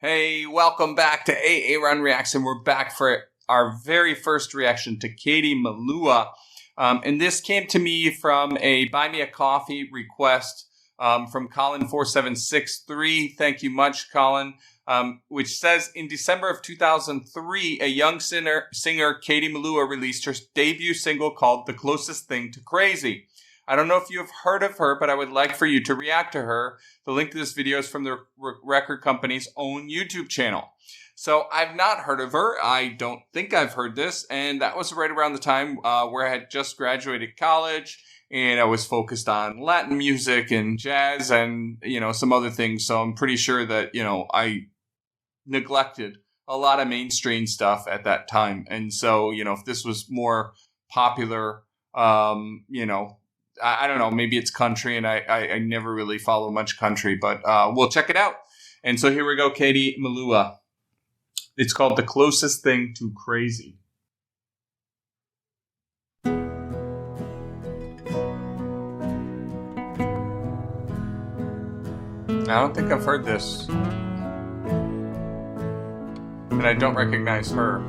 Hey, welcome back to A-Aron Reacts, and we're back for our very first reaction to Katie Melua. And this came to me from a Buy Me a Coffee request from Colin4763. Thank you much, Colin. Which says, in December of 2003, a young singer Katie Melua released her debut single called The Closest Thing to Crazy. I don't know if you have heard of her, but I would like for you to react to her. The link to this video is from the record company's own YouTube channel. So I've not heard of her. I don't think I've heard this. And that was right around the time where I had just graduated college and I was focused on Latin music and jazz and, some other things. So I'm pretty sure that, I neglected a lot of mainstream stuff at that time. And so, if this was more popular, I don't know, maybe it's country, and I never really follow much country, but we'll check it out. And so here we go, Katie Melua. It's called The Closest Thing to Crazy. I don't think I've heard this. And I don't recognize her.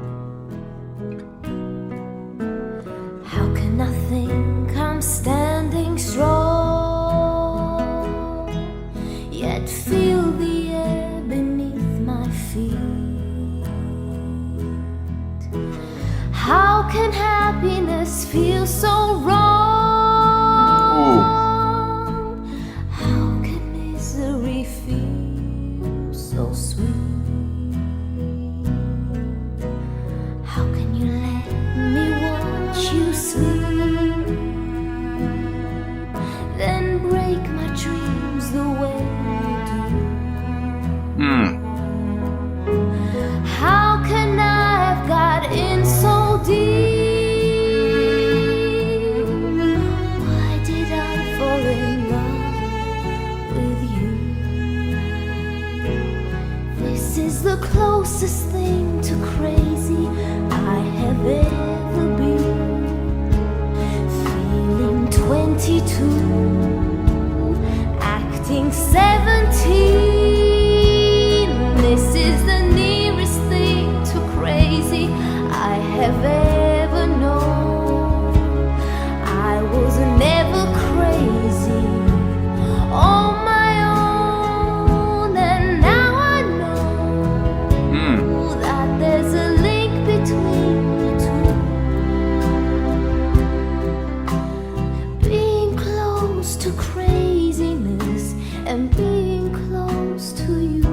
How can I think I'm standing strong, yet feel the air beneath my feet? How can happiness feel so wrong? How can misery feel so sweet? How can you let me watch you sleep, then break my dreams the way you do? How can I have got in so deep? Why did I fall in love with you? This is the closest thing to crazy I have ever been. Feeling 22, acting 17. This is the nearest thing to crazy I have ever known. I was never crazy on my own, and now I know that there's a link between the two. Being close to craziness and being close to you.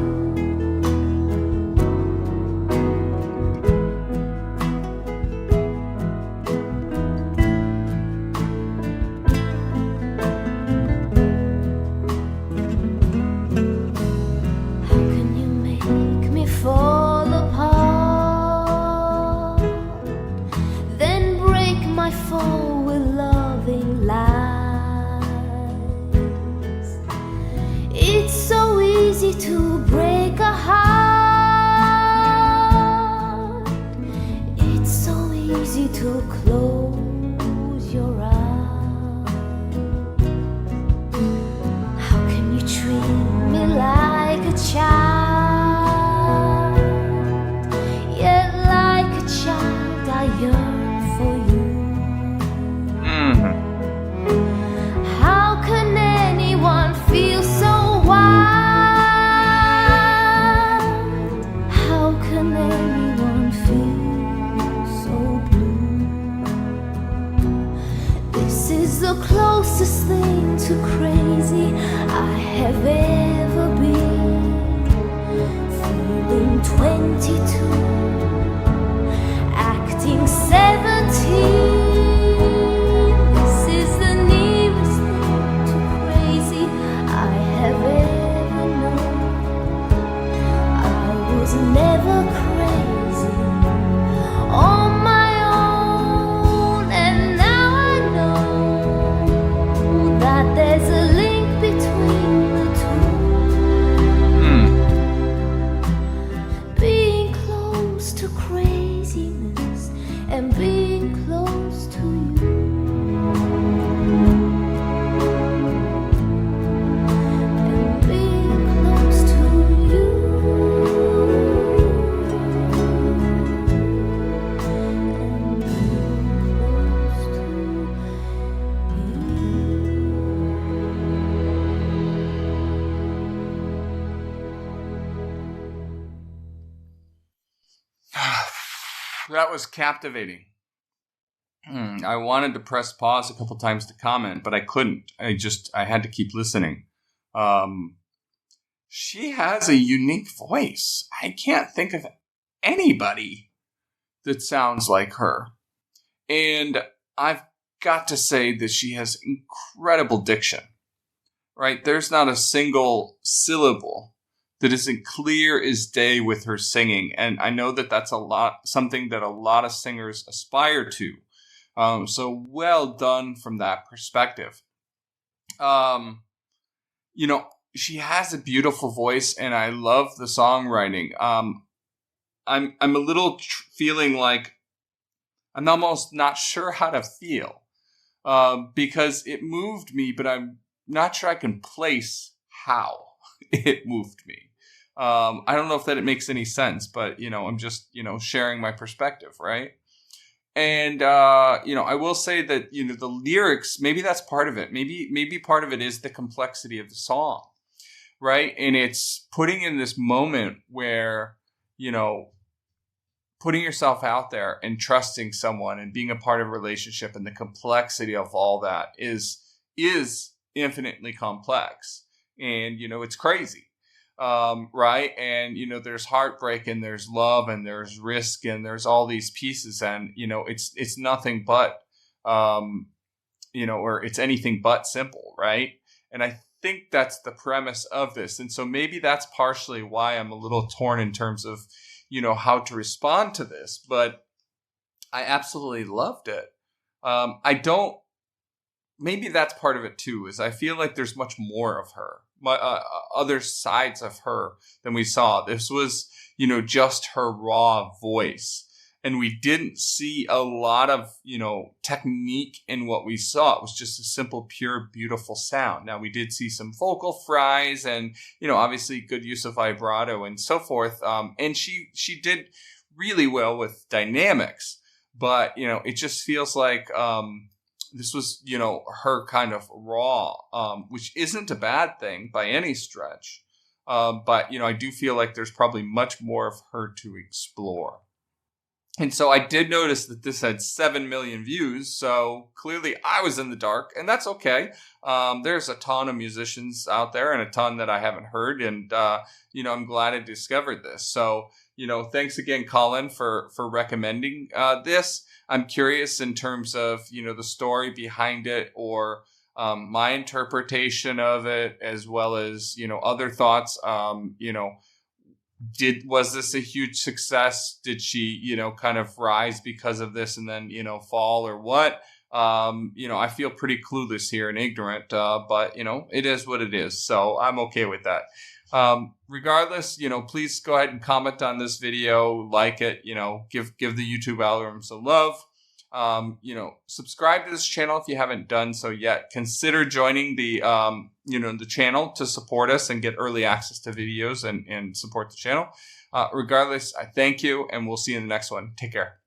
How can you make me fall apart, then break my fall with loving lies? It's so easy to break a heart. It's so easy to close your eyes. How can you treat me like a child, yet like a child I yearn for you? How can anyone feel so wild? How can anyone feel so blue? This is the closest thing to crazy I have ever been. Feeling 22, acting 17. This is the nearest thing to crazy I have ever known. I was never crazy on my own, and now I know that there's a link between the two. Being close to craziness and being close to you. And being close to you. That was captivating. I wanted to press pause a couple times to comment, but I couldn't. I had to keep listening. She has a unique voice. I can't think of anybody that sounds like her. And I've got to say that she has incredible diction, right? There's not a single syllable that isn't clear as day with her singing. And I know that that's something that a lot of singers aspire to. So well done from that perspective. She has a beautiful voice, and I love the songwriting. I'm a little feeling like I'm almost not sure how to feel, because it moved me, but I'm not sure I can place how it moved me. I don't know if that it makes any sense, but I'm just sharing my perspective, right? And, I will say that, the lyrics, maybe that's part of it. Maybe part of it is the complexity of the song, right? And it's putting in this moment where, putting yourself out there and trusting someone and being a part of a relationship, and the complexity of all that is infinitely complex. And, it's crazy. Right. And, there's heartbreak, and there's love, and there's risk, and there's all these pieces. And, it's nothing but, or it's anything but simple. Right. And I think that's the premise of this. And so maybe that's partially why I'm a little torn in terms of, how to respond to this. But I absolutely loved it. Maybe that's part of it too, is I feel like there's much more of her. Other sides of her than we saw. This was, just her raw voice. And we didn't see a lot of, technique in what we saw. It was just a simple, pure, beautiful sound. Now, we did see some vocal fries and, obviously good use of vibrato and so forth. And she did really well with dynamics. But, it just feels like this was, her kind of raw, which isn't a bad thing by any stretch. But, I do feel like there's probably much more of her to explore. And so I did notice that this had 7 million views. So clearly I was in the dark, and that's okay. There's a ton of musicians out there and a ton that I haven't heard. And, I'm glad I discovered this. So, thanks again, Colin, for recommending this. I'm curious in terms of, the story behind it, or my interpretation of it, as well as, other thoughts. Was this a huge success? Did she, kind of rise because of this and then, fall, or what? I feel pretty clueless here and ignorant, but, it is what it is. So I'm okay with that. Regardless, please go ahead and comment on this video, like it, give the YouTube algorithm some love. Subscribe to this channel if you haven't done so yet. Consider joining the channel to support us and get early access to videos and support the channel. Regardless, I thank you, and we'll see you in the next one. Take care.